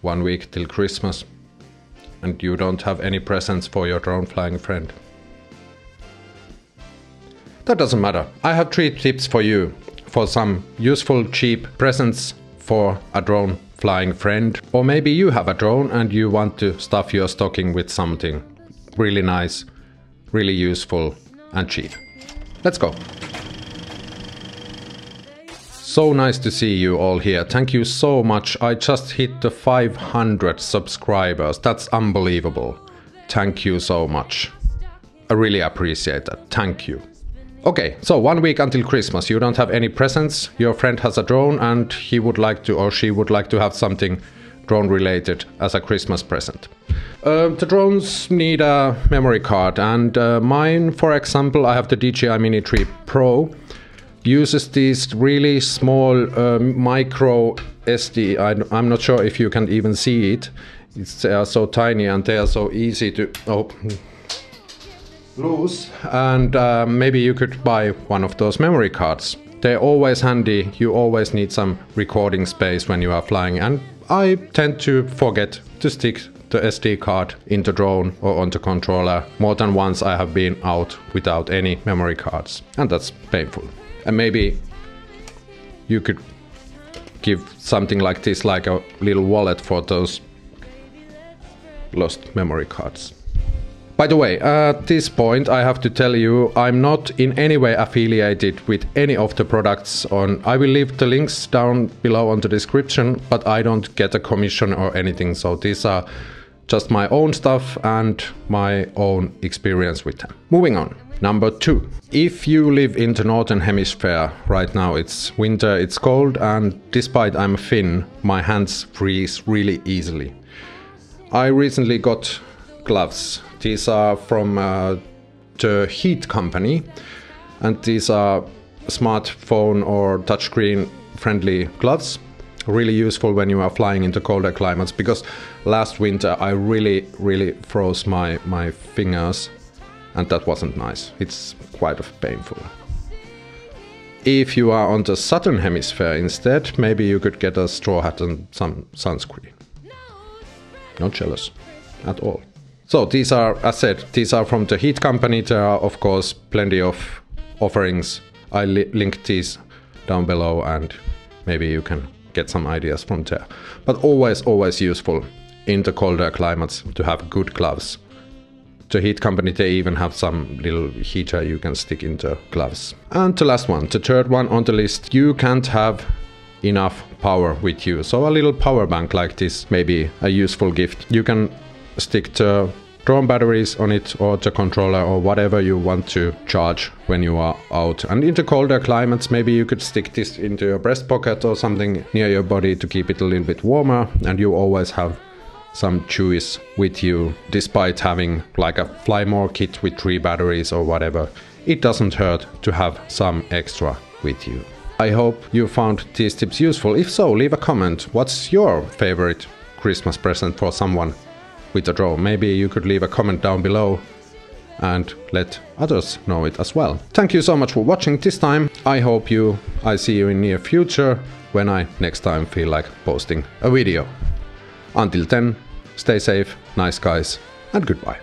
1 week till Christmas and you don't have any presents for your drone flying friend. That doesn't matter. I have 3 tips for you for some useful cheap presents for a drone flying friend. Or maybe you have a drone and you want to stuff your stocking with something really nice, really useful and cheap. Let's go. So nice to see you all here. Thank you so much. I just hit the 500 subscribers. That's unbelievable. Thank you so much. I really appreciate that. Thank you. Okay, so 1 week until Christmas. You don't have any presents. Your friend has a drone and he would like to, or she would like to have something drone related as a Christmas present. The drones need a memory card, and mine, for example, I have the DJI Mini 3 Pro. Uses these really small micro SD. I'm not sure if you can even see it. They are so tiny and they are so easy to lose. And maybe you could buy one of those memory cards. They're always handy. You always need some recording space when you are flying. And I tend to forget to stick the SD card in the drone or on the controller. More than once I have been out without any memory cards. And that's painful. And maybe you could give something like this, like a little wallet for those lost memory cards. By the way, at this point I have to tell you I'm not in any way affiliated with any of the products on. I will leave the links down below on the description, but I don't get a commission or anything. So these are just my own stuff and my own experience with them. Moving on. Number 2. If you live in the Northern Hemisphere, right now it's winter, it's cold, and despite I'm a Finn, my hands freeze really easily. I recently got gloves. These are from the Heat company, and these are smartphone or touchscreen friendly gloves. Really useful when you are flying into colder climates, because last winter I really froze my fingers. And that wasn't nice. It's quite painful. If you are on the Southern Hemisphere instead, maybe you could get a straw hat and some sunscreen. Not jealous at all. So these are, as said, these are from the Heat company. There are of course plenty of offerings. I link these down below and maybe you can get some ideas from there. But always useful in the colder climates to have good gloves. The Heat company, they even have some little heater you can stick into gloves. And the last one, the third one on the list, you can't have enough power with you. So a little power bank like this may be a useful gift. You can stick the drone batteries on it or the controller or whatever you want to charge when you are out. And in the colder climates, maybe you could stick this into your breast pocket or something near your body to keep it a little bit warmer, and you always have some juice with you, despite having like a Fly More kit with 3 batteries or whatever. It doesn't hurt to have some extra with you. I hope you found these tips useful. If so, leave a comment. What's your favorite Christmas present for someone with a drone? Maybe you could leave a comment down below and let others know it as well. Thank you so much for watching this time. I see you in near future when I next time feel like posting a video. Until then, stay safe, nice guys, and goodbye.